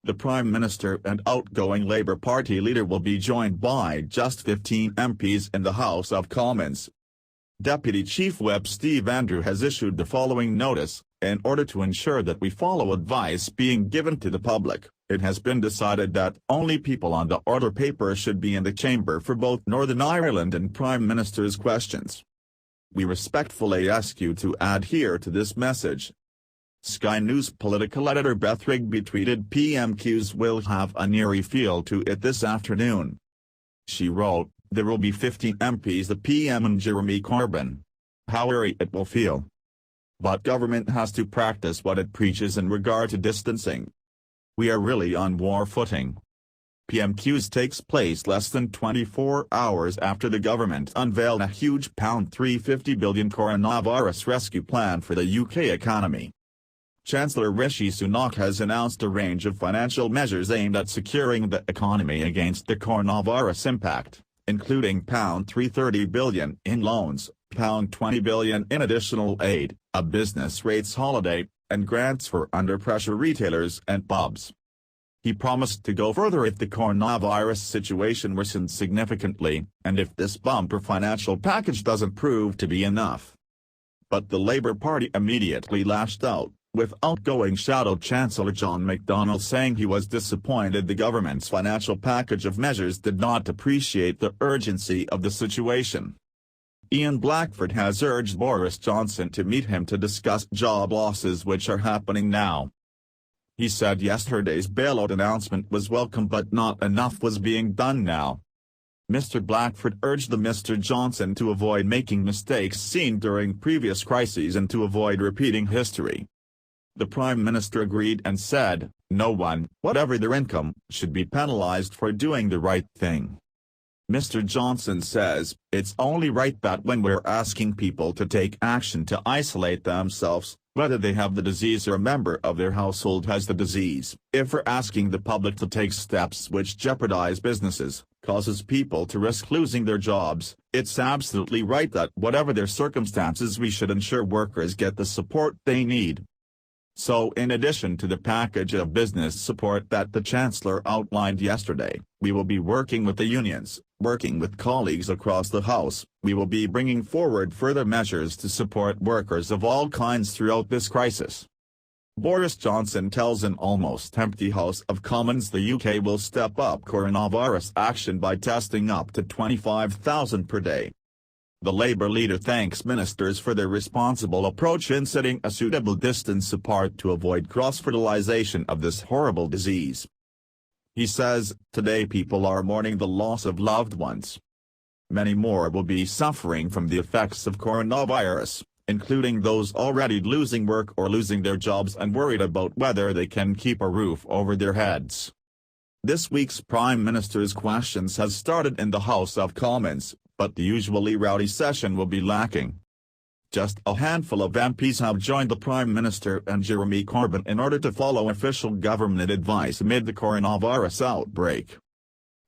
The Prime Minister and outgoing Labour Party leader will be joined by just 15 MPs in the House of Commons. Deputy Chief Whip Steve Andrew has issued the following notice: in order to ensure that we follow advice being given to the public, it has been decided that only people on the order paper should be in the chamber for both Northern Ireland and Prime Minister's questions. We respectfully ask you to adhere to this message. Sky News political editor Beth Rigby tweeted PMQs will have an eerie feel to it this afternoon. She wrote, "There will be 15 MPs, the PM and Jeremy Corbyn. How eerie it will feel. But government has to practice what it preaches in regard to distancing. We are really on war footing." PMQs takes place less than 24 hours after the government unveiled a huge £350 billion coronavirus rescue plan for the UK economy. Chancellor Rishi Sunak has announced a range of financial measures aimed at securing the economy against the coronavirus impact, including £330 billion in loans, £20 billion in additional aid, a business rates holiday, and grants for under-pressure retailers and pubs. He promised to go further if the coronavirus situation worsens significantly, and if this bumper financial package doesn't prove to be enough. But the Labour Party immediately lashed out, with outgoing Shadow Chancellor John McDonnell saying he was disappointed the government's financial package of measures did not appreciate the urgency of the situation. Ian Blackford has urged Boris Johnson to meet him to discuss job losses which are happening now. He said yesterday's bailout announcement was welcome but not enough was being done now. Mr. Blackford urged Mr. Johnson to avoid making mistakes seen during previous crises and to avoid repeating history. The Prime Minister agreed and said, "No one, whatever their income, should be penalised for doing the right thing." Mr. Johnson says, "It's only right that when we're asking people to take action to isolate themselves, whether they have the disease or a member of their household has the disease, if we're asking the public to take steps which jeopardize businesses, causes people to risk losing their jobs, it's absolutely right that whatever their circumstances we should ensure workers get the support they need." So in addition to the package of business support that the Chancellor outlined yesterday, we will be working with the unions, working with colleagues across the House, we will be bringing forward further measures to support workers of all kinds throughout this crisis. Boris Johnson tells an almost empty House of Commons the UK will step up coronavirus action by testing up to 25,000 per day. The Labour leader thanks ministers for their responsible approach in setting a suitable distance apart to avoid cross-fertilization of this horrible disease. He says, "Today people are mourning the loss of loved ones. Many more will be suffering from the effects of coronavirus, including those already losing work or losing their jobs and worried about whether they can keep a roof over their heads." This week's Prime Minister's questions has started in the House of Commons, but the usually rowdy session will be lacking. Just a handful of MPs have joined the Prime Minister and Jeremy Corbyn in order to follow official government advice amid the coronavirus outbreak.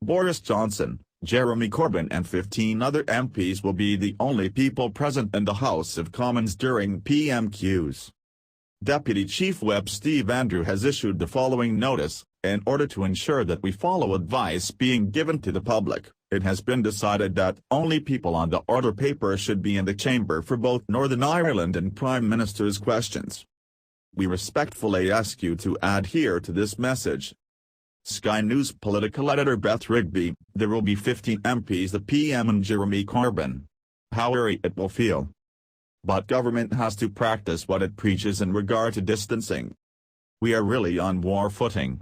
Boris Johnson, Jeremy Corbyn and 15 other MPs will be the only people present in the House of Commons during PMQs. Deputy Chief Whip Steve Andrew has issued the following notice: in order to ensure that we follow advice being given to the public, it has been decided that only people on the order paper should be in the chamber for both Northern Ireland and Prime Minister's questions. We respectfully ask you to adhere to this message. Sky News political editor Beth Rigby, there will be 15 MPs, the PM and Jeremy Corbyn. How eerie it will feel. But government has to practice what it preaches in regard to distancing. We are really on war footing.